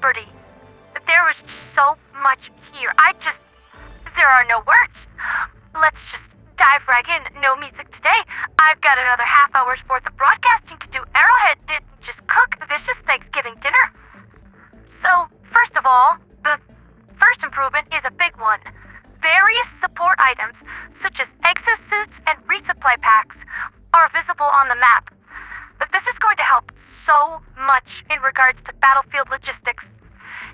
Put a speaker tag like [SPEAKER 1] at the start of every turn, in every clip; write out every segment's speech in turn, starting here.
[SPEAKER 1] Liberty. There was so much here. There are no words. Let's just dive right in. No music today. I've got another half hour's worth of broadcasting to do. Arrowhead didn't just cook vicious Thanksgiving dinner. So, first of all, the first improvement is a big one. Various support items, such as exosuits and resupply packs, are visible on the map. But this is going to help so much in regards to battlefield logistics.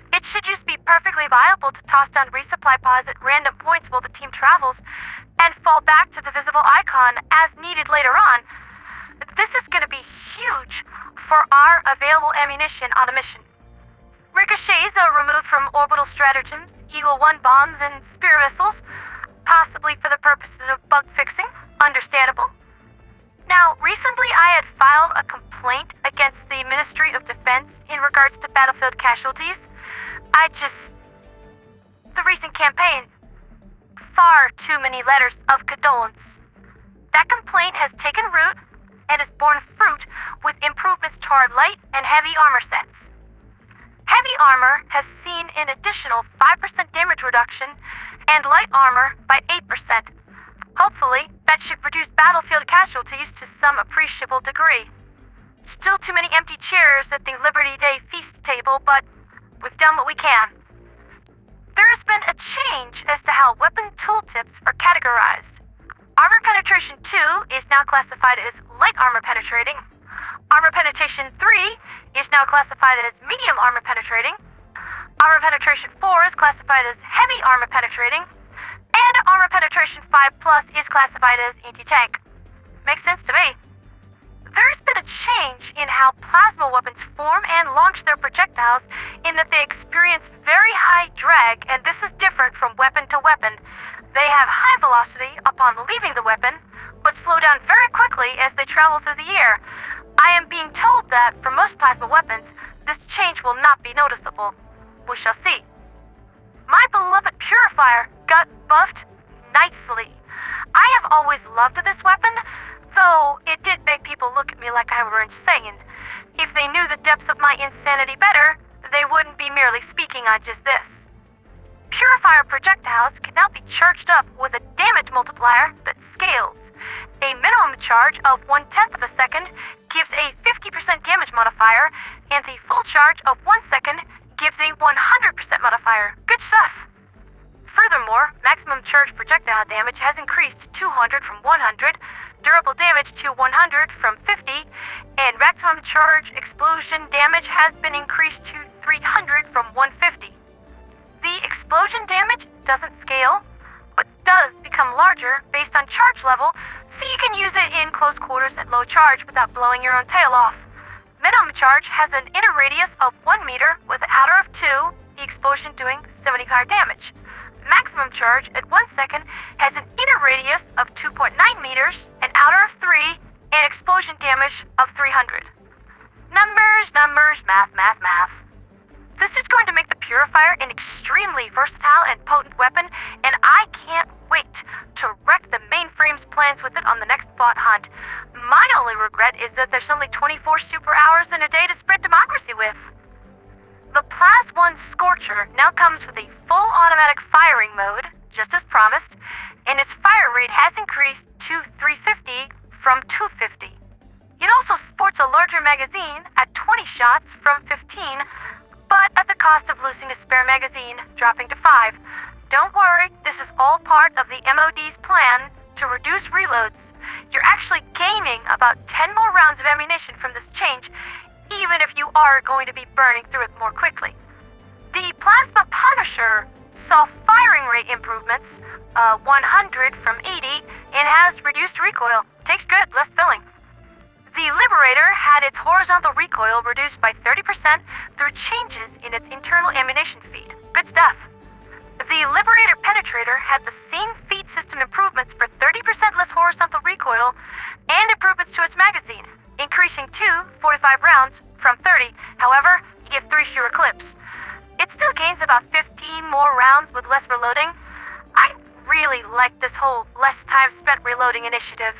[SPEAKER 1] It should just be perfectly viable to toss down resupply pods at random points while the team travels, and fall back to the visible icon as needed later on. This is going to be huge for our available ammunition on a mission. Ricochets are removed from orbital stratagems, Eagle 1 bombs, and spear missiles, possibly for the purposes of bug fixing. Understandable. Now, recently I had filed a complaint against the Ministry of Defense in regards to battlefield casualties. The recent campaign, far too many letters of condolence. That complaint has taken root and has borne fruit with improvements to our light and heavy armor sets. Heavy armor has seen an additional 5% damage reduction and light armor by 8%. Hopefully, that should reduce battlefield casualties to some appreciable degree. Still too many empty chairs at the Liberty Day feast table, but we've done what we can. There has been a change as to how weapon tooltips are categorized. Armor Penetration 2 is now classified as light armor penetrating. Armor Penetration 3 is now classified as medium armor penetrating. Armor Penetration 4 is classified as heavy armor penetrating. And Armor Penetration 5 Plus is classified as anti-tank. Makes sense to me. There's been a change in how plasma weapons form and launch their projectiles in that they experience very high drag, and this is different from weapon to weapon. They have high velocity upon leaving the weapon, but slow down very quickly as they travel through the air. I am being told that for most plasma weapons, this change will not be noticeable. We shall see. My beloved Purifier got buffed nicely. I have always loved this weapon, though it did make people look at me like I were insane. If they knew the depths of my insanity better, they wouldn't be merely speaking on just this. Purifier projectiles can now be charged up with a damage multiplier that scales. A minimum charge of 1/10 of a second gives a 50% damage modifier, and the full charge of 1 second gives a 100% modifier. Good stuff. Furthermore, maximum charge projectile damage has increased to 200 from 100, durable damage to 100 from 50, and maximum charge explosion damage has been increased to 300 from 150. The explosion damage doesn't scale, but does become larger based on charge level, so you can use it in close quarters at low charge without blowing your own tail off. Minimum charge has an inner radius of 1 meter with an outer of 2, the explosion doing 75 damage. Maximum charge at 1 second has an inner radius of 2.9 meters, an outer of 3, and explosion damage of 300. Numbers, math. This is going to make the Purifier an extremely versatile and potent weapon, and I can't wait to wreck the mainframe's plans with it on the next bot hunt. My only regret is that there's only 24 super hours in a day to spread democracy with. The Plas 1 Scorcher now comes with a full automatic firing mode, just as promised, and its fire rate has increased to 350 from 250. It also sports a larger magazine at 20 shots from 15, but at the cost of losing a spare magazine, dropping to 5. Don't worry, this is all part of the MOD's plan to reduce reloads. You're actually gaining about 10 more rounds of ammunition from this change, even if you are going to be burning through it more quickly. The Plasma Punisher saw firing rate improvements, 100 from 80, and has reduced recoil. Takes good, less filling. The Liberator had its horizontal recoil reduced by 30% through changes in its internal ammunition feed. Good stuff. The Liberator Penetrator had the same feed system improvements for 30% less horizontal recoil and improvements to its magazine, increasing to 45 rounds from 30. However, you get 3 fewer clips. It still gains about 15 more rounds with less reloading. I really like this whole less time spent reloading initiative.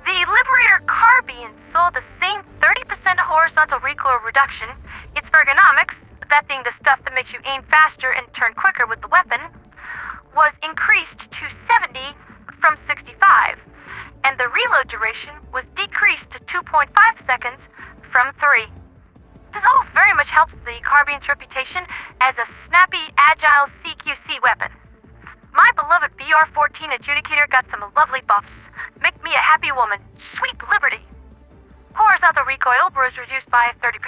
[SPEAKER 1] The Liberator Carbine saw the same 30% horizontal recoil reduction. Its ergonomics, that being the stuff that makes you aim faster and turn quicker with the weapon, was increased to 70 from 65, and the reload duration was decreased to 2.5 seconds from 3. This all very much helps the carbine's reputation as a snappy, agile CQC weapon. My beloved BR-14 Adjudicator got some lovely buffs. Make me a happy woman. Sweet liberty. Horizontal recoil was reduced by 30%,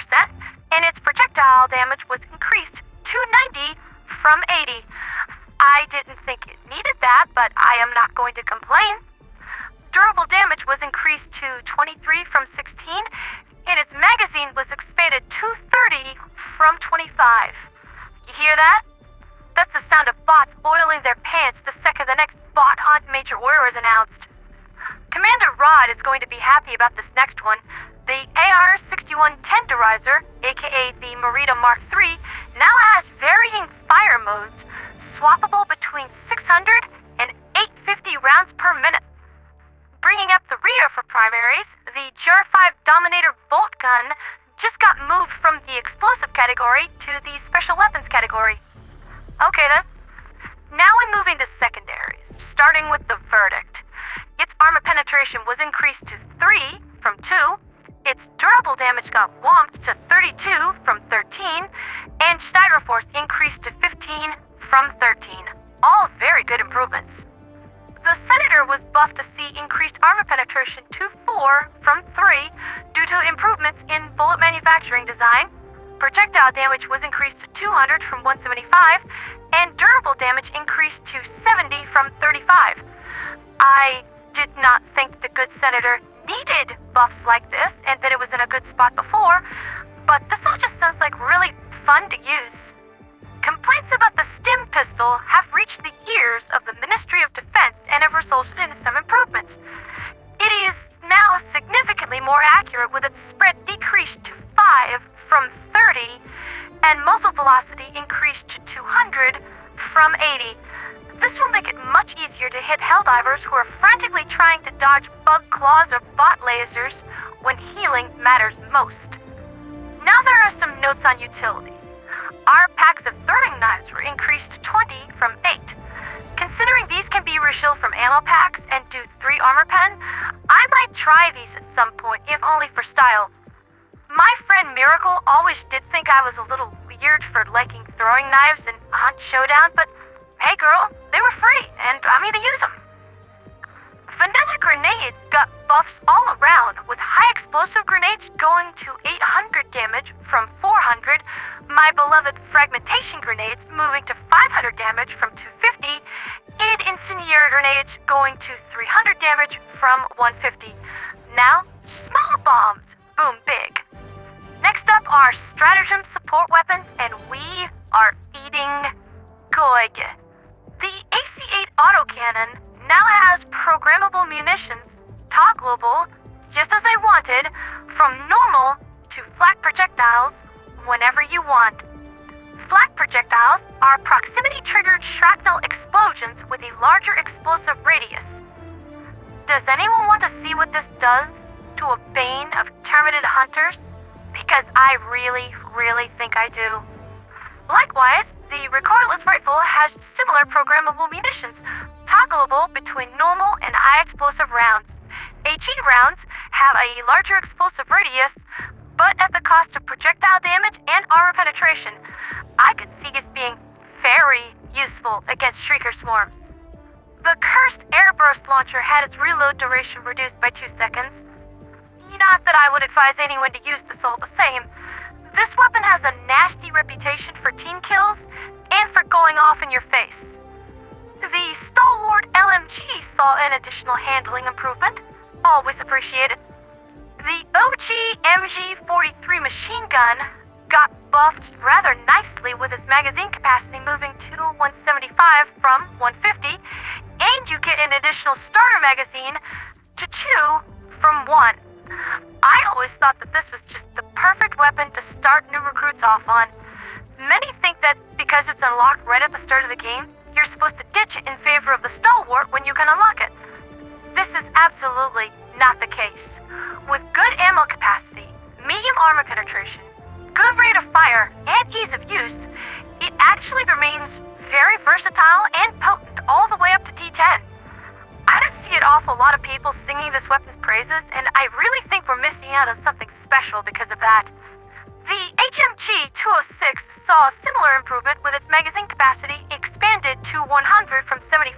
[SPEAKER 1] and its projectile damage was increased to 90 from 80. I didn't think it needed that, but I am not going to complain. Durable damage was increased to 23 from 16, and its magazine was expanded to 30 from 25. You hear that? That's the sound of bots oiling their pants the second the next bot hunt major order is announced. Commander Rod is going to be happy about this next one. The AR-61 Tenderizer, aka the Merida Mark III, now has varying fire modes, swappable between 600 and 850 rounds per minute. Bringing up the rear for primaries, the GR-5 Dominator Bolt Gun just got moved from the explosive category to the special weapons category. Okay then. Now we're moving to secondaries, starting with the Verdict. Its armor penetration was increased to 3 from 2, its durable damage got whomped to 32 from 13, and stagger force increased to 15 from 13. All very good improvements. The Senator was buffed to see increased armor penetration to 4 from 3 due to improvements in bullet manufacturing design. Projectile damage was increased to 200 from 175, and durable damage increased to 70 from 35. I did not think the good Senator needed buffs like this, and that it was in a good spot before, but this all just sounds like really fun to use. Complaints about the stim pistol have reached the ears of the Ministry of Defense and have resulted in some improvements. It is now significantly more accurate with its spread decreased to 5 from 30 and muzzle velocity increased to 200 from 80. This will make it much easier to hit Helldivers who are frantically trying to dodge bug claws or bot lasers when healing matters most. Now there are some notes on utility. Our packs of throwing knives were increased to 20 from 8. Considering these can be reshilled from ammo packs and do 3 armor pen, I might try these at some point, if only for style. My friend Miracle always did think I was a little weird for liking throwing knives in Hunt Showdown, but hey girl, they were free, and I'm gonna use them. Vanilla grenades got buffs all around, with high explosive grenades going to 800 damage from 400, my beloved fragmentation grenades moving to 500 damage from 250, and incendiary grenades going to 300 damage from 150. Now, small bombs boom big. Next up are stratagem support weapons, and we are eating good. The AC-8 autocannon now has programmable munitions, toggleable, just as I wanted, from normal to flak projectiles whenever you want. Flak projectiles are proximity-triggered shrapnel explosions with a larger explosive radius. Does anyone want to see what this does to a bane of Terminid hunters? Because I really, really think I do. Likewise, the recoilless rifle has similar programmable munitions, toggleable between normal and high explosive rounds. HE rounds have a larger explosive radius, but at the cost of projectile damage and armor penetration. I could see this being very useful against Shrieker swarms. The cursed airburst launcher had its reload duration reduced by 2 seconds. Not that I would advise anyone to use this all the same. This weapon has a nasty reputation for team kills and for going off in your face. The stalwart LMG saw an additional handling improvement, always appreciated. The OG MG43 machine gun got buffed rather nicely with its magazine capacity moving to 175 from 150, and you get an additional starter magazine to 2 from 1. I always thought that this was just the perfect weapon to start new recruits off on. Many think that because it's unlocked right at the start of the game, you're supposed to ditch it in favor of the stalwart when you can unlock it. This is absolutely not the case. With good ammo capacity, medium armor penetration, good rate of fire and ease of use, it actually remains very versatile and potent all the way up to D10. I don't see an awful lot of people singing this weapon's praises, and I really think we're missing out on something special because of that. The HMG-206 saw a similar improvement with its magazine capacity expanded to 100 from 75.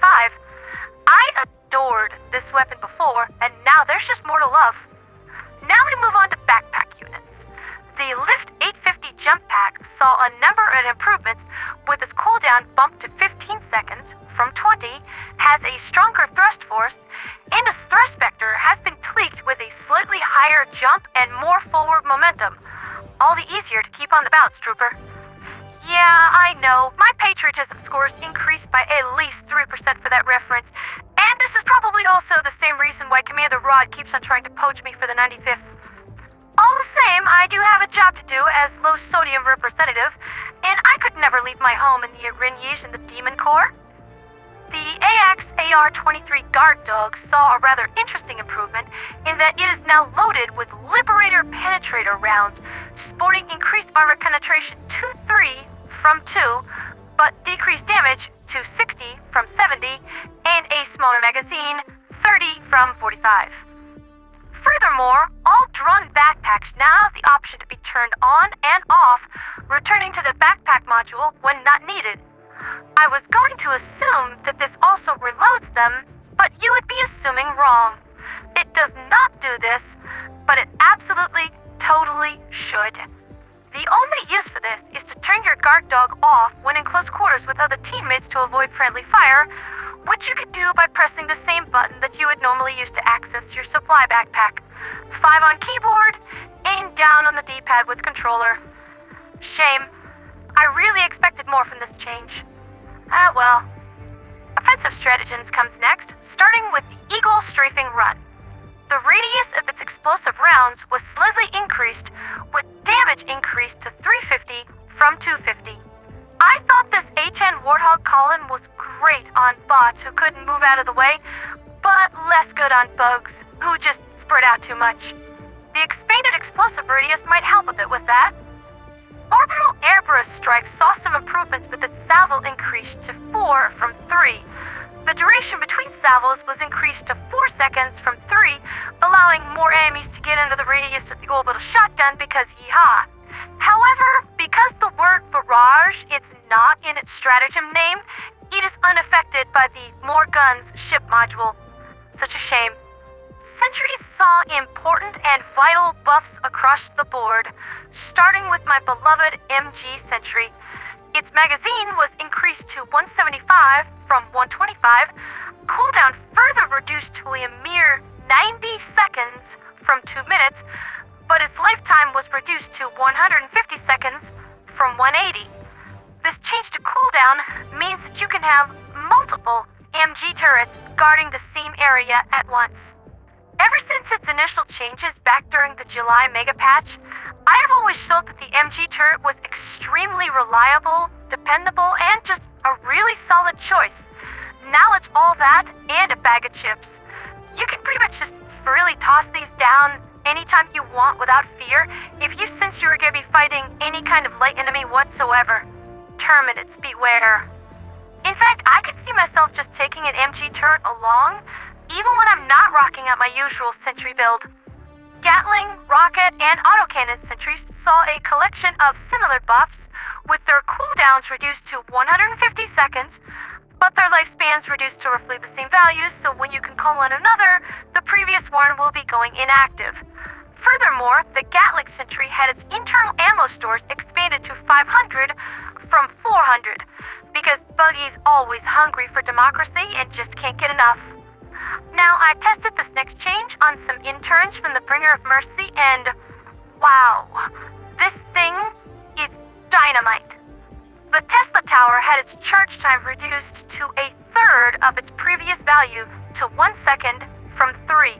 [SPEAKER 1] I adored this weapon before, and now there's just more to love. Now we move on to backpack units. The Lift 850 jump pack saw a number of improvements with its cooldown bumped to 15 seconds from 20, has a stronger thrust force, and its thrust vector has been tweaked with a slightly higher jump and more forward momentum. All the easier to keep on the bounce, Trooper. Yeah, I know, my patriotism scores increased by at least 3% for that reference, and this is probably also the same reason why Commander Rod keeps on trying to poach me for the 95th. All the same, I do have a job to do as low-sodium representative, and I could never leave my home in the Arinyes in the Demon Corps. The AX-AR-23 guard dog saw a rather interesting improvement in that it is now loaded with Liberator penetrator rounds, sporting increased armor penetration to 3 from 2, but decreased damage to 60 from 70, and a smaller magazine, 30 from 45. Furthermore, all drone backpacks now have the option to be turned on and off, returning to the backpack module when not needed. I was going to assume that this also reloads them, but you would be assuming wrong. It does not do this, but it absolutely, totally should. The only use for this is to turn your guard dog off when in close quarters with other teammates to avoid friendly fire, which you could do by pressing the same button that you would normally use to access your supply backpack. 5 on keyboard, and down on the D-pad with controller. Shame. I really expected more from this change. Ah well. Offensive stratagems comes next, starting with the Eagle Strafing Run. The radius of its explosive rounds was slightly increased, with damage increased to 350 from 250. I thought this HN Warthog Colin was great on bots who couldn't move out of the way, but less good on bugs who just spread out too much. The expanded explosive radius might help a bit with that. Orbital airburst strikes saw some improvements with its salvo increased to 4 from 3. The duration between salvos was increased to 4 seconds from 3, allowing more enemies to get into the radius of the orbital shotgun because yeehaw. However, because the word barrage is not in its stratagem name, it is unaffected by the more guns ship module. Such a shame. Sentries saw important and vital buffs across the board, starting with my beloved MG Sentry. Its magazine was increased to 175 from 125, cooldown further reduced to a mere 90 seconds from 2 minutes, but its lifetime was reduced to 150 seconds from 180. This change to cooldown means that you can have multiple MG turrets guarding the same area at once. Ever since its initial changes back during the July Mega Patch, I have always felt that the MG turret was extremely reliable, dependable, and just a really solid choice. Now it's all that and a bag of chips. You can pretty much just freely toss these down anytime you want without fear if you sense you are going to be fighting any kind of light enemy whatsoever. Terminids beware. In fact, I could see myself just taking an MG turret along, even when I'm not rocking out my usual sentry build. Gatling, rocket, and autocannon sentries saw a collection of similar buffs, with their cooldowns reduced to 150 seconds, but their lifespans reduced to roughly the same values, so when you can call on another, the previous one will be going inactive. Furthermore, the Gatling sentry had its internal ammo stores expanded to 500 from 400, because Buggy's always hungry for democracy and just can't get enough. Now, I tested this next change on some interns from the Bringer of Mercy, and wow, this thing is dynamite. The Tesla Tower had its charge time reduced to a third of its previous value to 1 second from 3.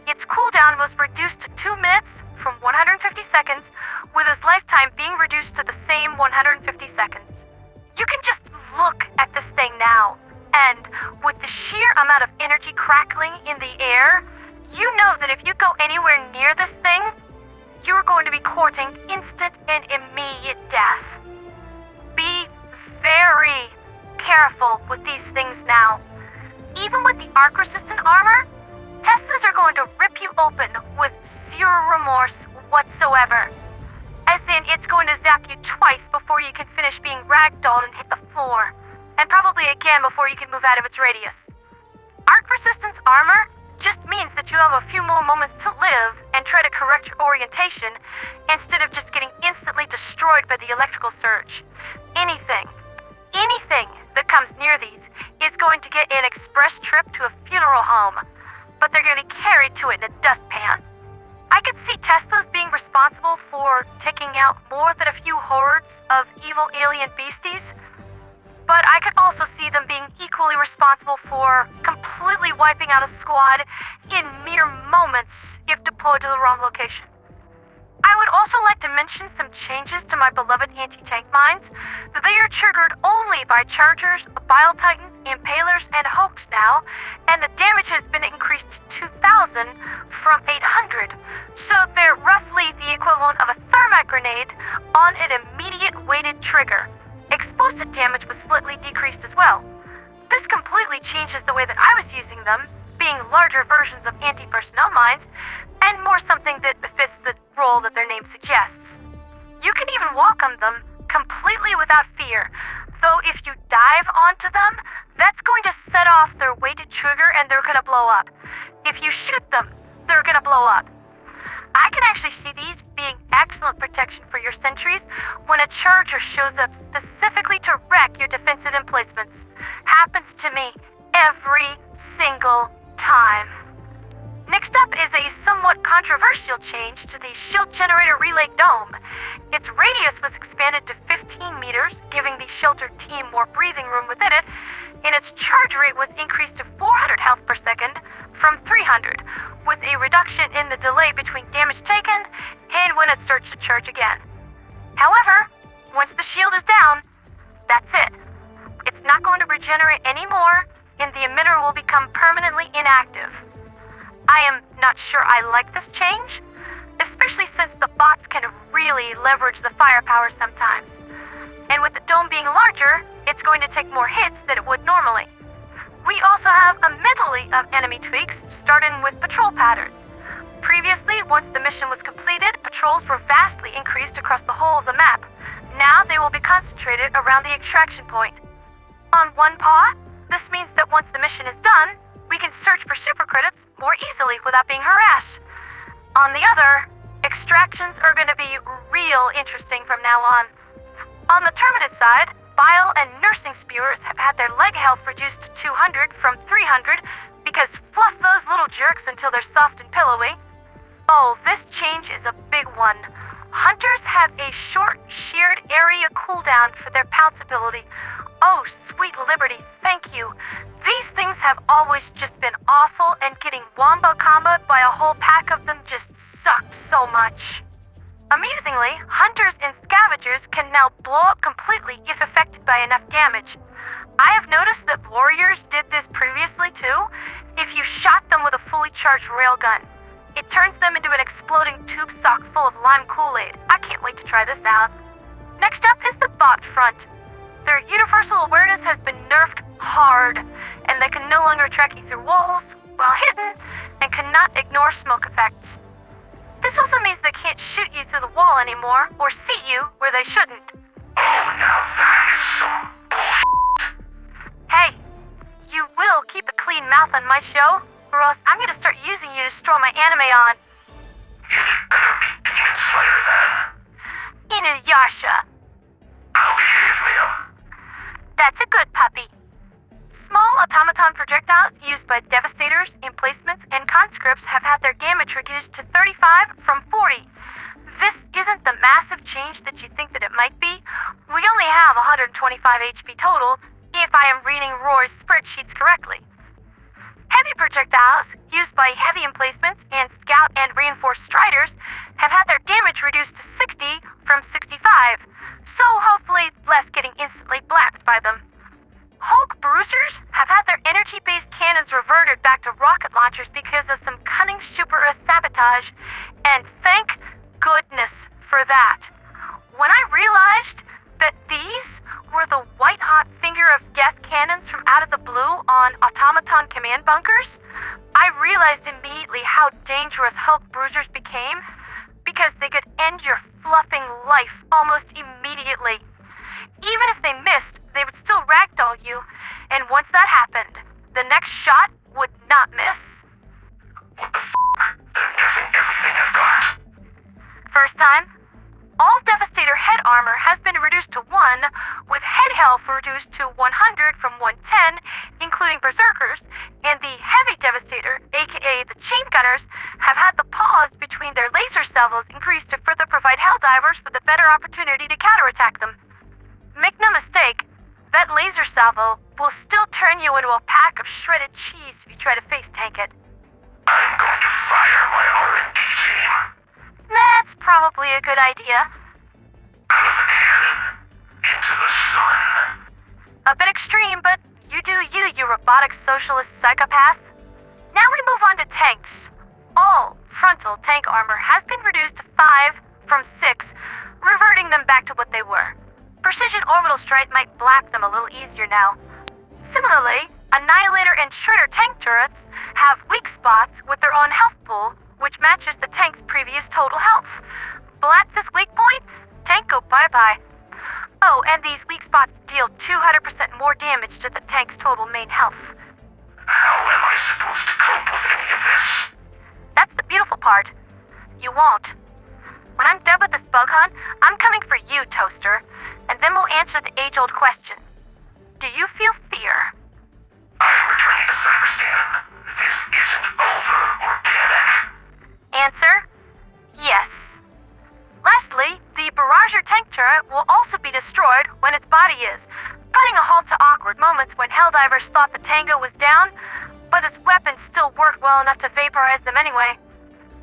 [SPEAKER 1] Its cooldown was reduced to 2 minutes from 150 seconds, with its lifetime being reduced to the same 150 seconds. You can just look at this thing now, and with the sheer amount of energy crackling in the air, you know that if you go anywhere near this thing, you are going to be courting instant and whatsoever. As in, it's going to zap you twice before you can finish being ragdolled and hit the floor. And probably again before you can move out of its radius. Arc resistance armor just means that you have a few more moments to live and try to correct your orientation instead of just getting instantly destroyed by the electrical surge. Anything that comes near these is going to get an express trip to a funeral home, but they're going to be carried to it in a dustpan. I could see Teslas being responsible for taking out more than a few hordes of evil alien beasties, but I could also see them being equally responsible for completely wiping out a squad in mere moments if deployed to the wrong location. I would also like to mention some changes to my beloved anti-tank mines. They are triggered only by Chargers, Bile Titans, Impalers, and Hoax now, and the damage has been increased to 2,000 from 800, so they're roughly the equivalent of a thermite grenade on an immediate weighted trigger. Explosive damage was slightly decreased as well. This completely changes the way that I was using them, being larger versions of anti-personnel mines, and more something that befits the role that their name suggests. You can even walk on them completely without fear, though if you dive onto them, that's going to set off their weighted trigger and they're going to blow up. If you shoot them, they're going to blow up. I can actually see these being excellent protection for your sentries when a charger shows up specifically to wreck your defensive emplacements. Happens to me every single time. Next up is a somewhat controversial change to the shield generator relay dome. Its radius was expanded to 15 meters, giving the sheltered team more breathing room within it, and its charge rate was increased to 400 health per second from 300, with a reduction in the delay between damage taken and when it starts to charge again. However, once the shield is down, that's it. It's not going to regenerate anymore, and the emitter will become permanently inactive. I am not sure I like this change, especially since the bots can really leverage the firepower sometimes. And with the dome being larger, it's going to take more hits than it would normally. We also have a medley of enemy tweaks, starting with patrol patterns. Previously, once the mission was completed, patrols were vastly increased across the whole of the map. Now they will be concentrated around the extraction point. On one paw, this means that once the mission is done, we can search for super credits more easily without being harassed. On the other, extractions are going to be real interesting from now on. On the Terminid side, Bile and Nursing Spewers have had their leg health reduced to 200 from 300 because fluff those little jerks until they're soft and pillowy. Oh, this change is a big one. Hunters have a short, sheared area cooldown for their pounce ability. Oh, sweet Liberty, thank you. These things have always just been awful, and getting wombo comboed by a whole pack of them just sucked so much. Amusingly, hunters and scavengers can now blow up completely if affected by enough damage. I have noticed that warriors did this previously too, if you shot them with a fully charged railgun. It turns them into an exploding tube sock full of lime Kool-Aid. I can't wait to try this out. Next up is the bot front. Their universal awareness has been nerfed hard, and they can no longer track you through walls while hidden, and cannot ignore smoke effects. This also means they can't shoot you through the wall anymore, or see you where they shouldn't.
[SPEAKER 2] Oh, now that is some bullshit.
[SPEAKER 1] Hey, you will keep a clean mouth on my show, or else I'm gonna start using you to store my anime on.
[SPEAKER 2] You'd better be Demon Slayer then.
[SPEAKER 1] Inuyasha.
[SPEAKER 2] I'll behave, Liam.
[SPEAKER 1] That's a good puppy. Small automaton projectiles used by devastators, emplacements, and conscripts have had their damage reduced to 35 from 40. This isn't the massive change that you think that it might be. We only have 125 HP total, if I am reading Roar's spreadsheets correctly. Heavy projectiles, used by heavy emplacements and scout and reinforced striders, have had their damage reduced to 60 from 65, so hopefully less getting instantly blacked by them. Hulk bruisers have had their energy-based cannons reverted back to rocket launchers because of some cunning super Earth sabotage, and thank goodness for that. When I realized that these were the white-hot finger of death cannons from out of the blue on automaton command bunkers, I realized immediately how dangerous Hulk bruisers became, because end your fluffing life almost immediately. Even if they missed, they would still ragdoll you, and once that happened, the next shot would not miss.
[SPEAKER 2] What the f***? They're guessing everything I've got.
[SPEAKER 1] First time, all Devastator head armor has been reduced to 1, with head health reduced to 100 from 110, including Berserkers, and the Heavy Devastator, aka the Chain Gunners, have had the pause between their laser salvos increased to further provide Helldivers with a better opportunity to counterattack them. Make no mistake, that laser salvo will still turn you into a pack of shredded cheese if you try to face tank it.
[SPEAKER 2] I'm going to fire my R&D team.
[SPEAKER 1] That's probably a good idea.
[SPEAKER 2] Out of the cannon. Into the sun.
[SPEAKER 1] A bit extreme, but you do you robotic socialist psychopath. Now we move on to tanks. All frontal tank armor has been reduced to 5 from 6, reverting them back to what they were. Precision orbital strike might blap them a little easier now. Similarly, Annihilator and Shredder tank turrets have weak spots with their own health pool, which matches the tank's previous total health. Blap this weak point, tank go bye-bye. Oh, and these weak spots deal 200% more damage to the tank's total main health.
[SPEAKER 2] How am I supposed to cope with any of this?
[SPEAKER 1] That's the beautiful part. You won't. When I'm done with this bug hunt, I'm coming for you, Toaster, and then we'll answer the age-old question. Do you feel fear?
[SPEAKER 2] I'm returning to Cyberscan. This isn't over, organic.
[SPEAKER 1] Answer, yes. Lastly, the Barrager tank turret will also be destroyed when its body is, putting a halt to awkward moments when Helldivers thought the Tango was down, but its weapons still worked well enough to vaporize them anyway.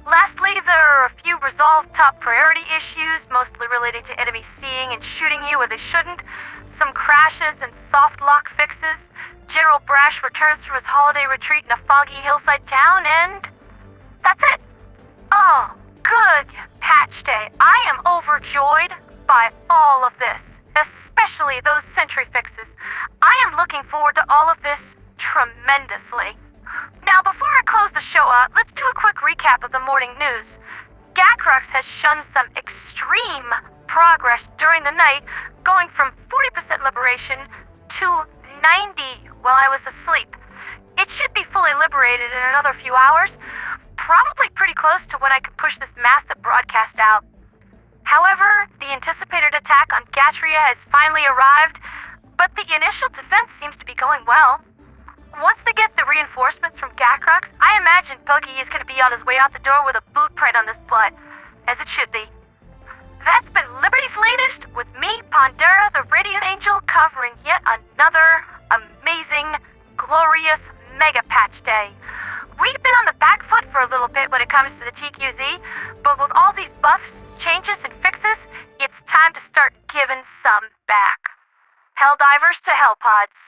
[SPEAKER 1] Lastly, there are a few resolved top priority issues, mostly related to enemies seeing and shooting you where they shouldn't, some crashes and soft lock fixes, General Brash returns from his holiday retreat in a foggy hillside town, and that's it. Oh, good patch day. I am overjoyed by all of this, especially those sentry fixes. I am looking forward to all of this tremendously. Now, before I close the show out, let's do a quick recap of the morning news. Gacrux has shown some extreme progress during the night, going from 40% liberation to 90 while I was asleep. It should be fully liberated in another few hours, probably pretty close to when I could push this massive broadcast out. However, the anticipated attack on Gatria has finally arrived, but the initial defense seems to be going well. Once they get the reinforcements from Gacrux, I imagine Buggy is going to be on his way out the door with a boot print on his butt, as it should be. That's been Liberty's Latest with me, Pandora, the Radiant Angel, covering yet another amazing, glorious mega patch day. We've been on the back foot for a little bit when it comes to the TQZ, but with all these buffs, changes, and fixes, it's time to start giving some back. Helldivers to Hellpods.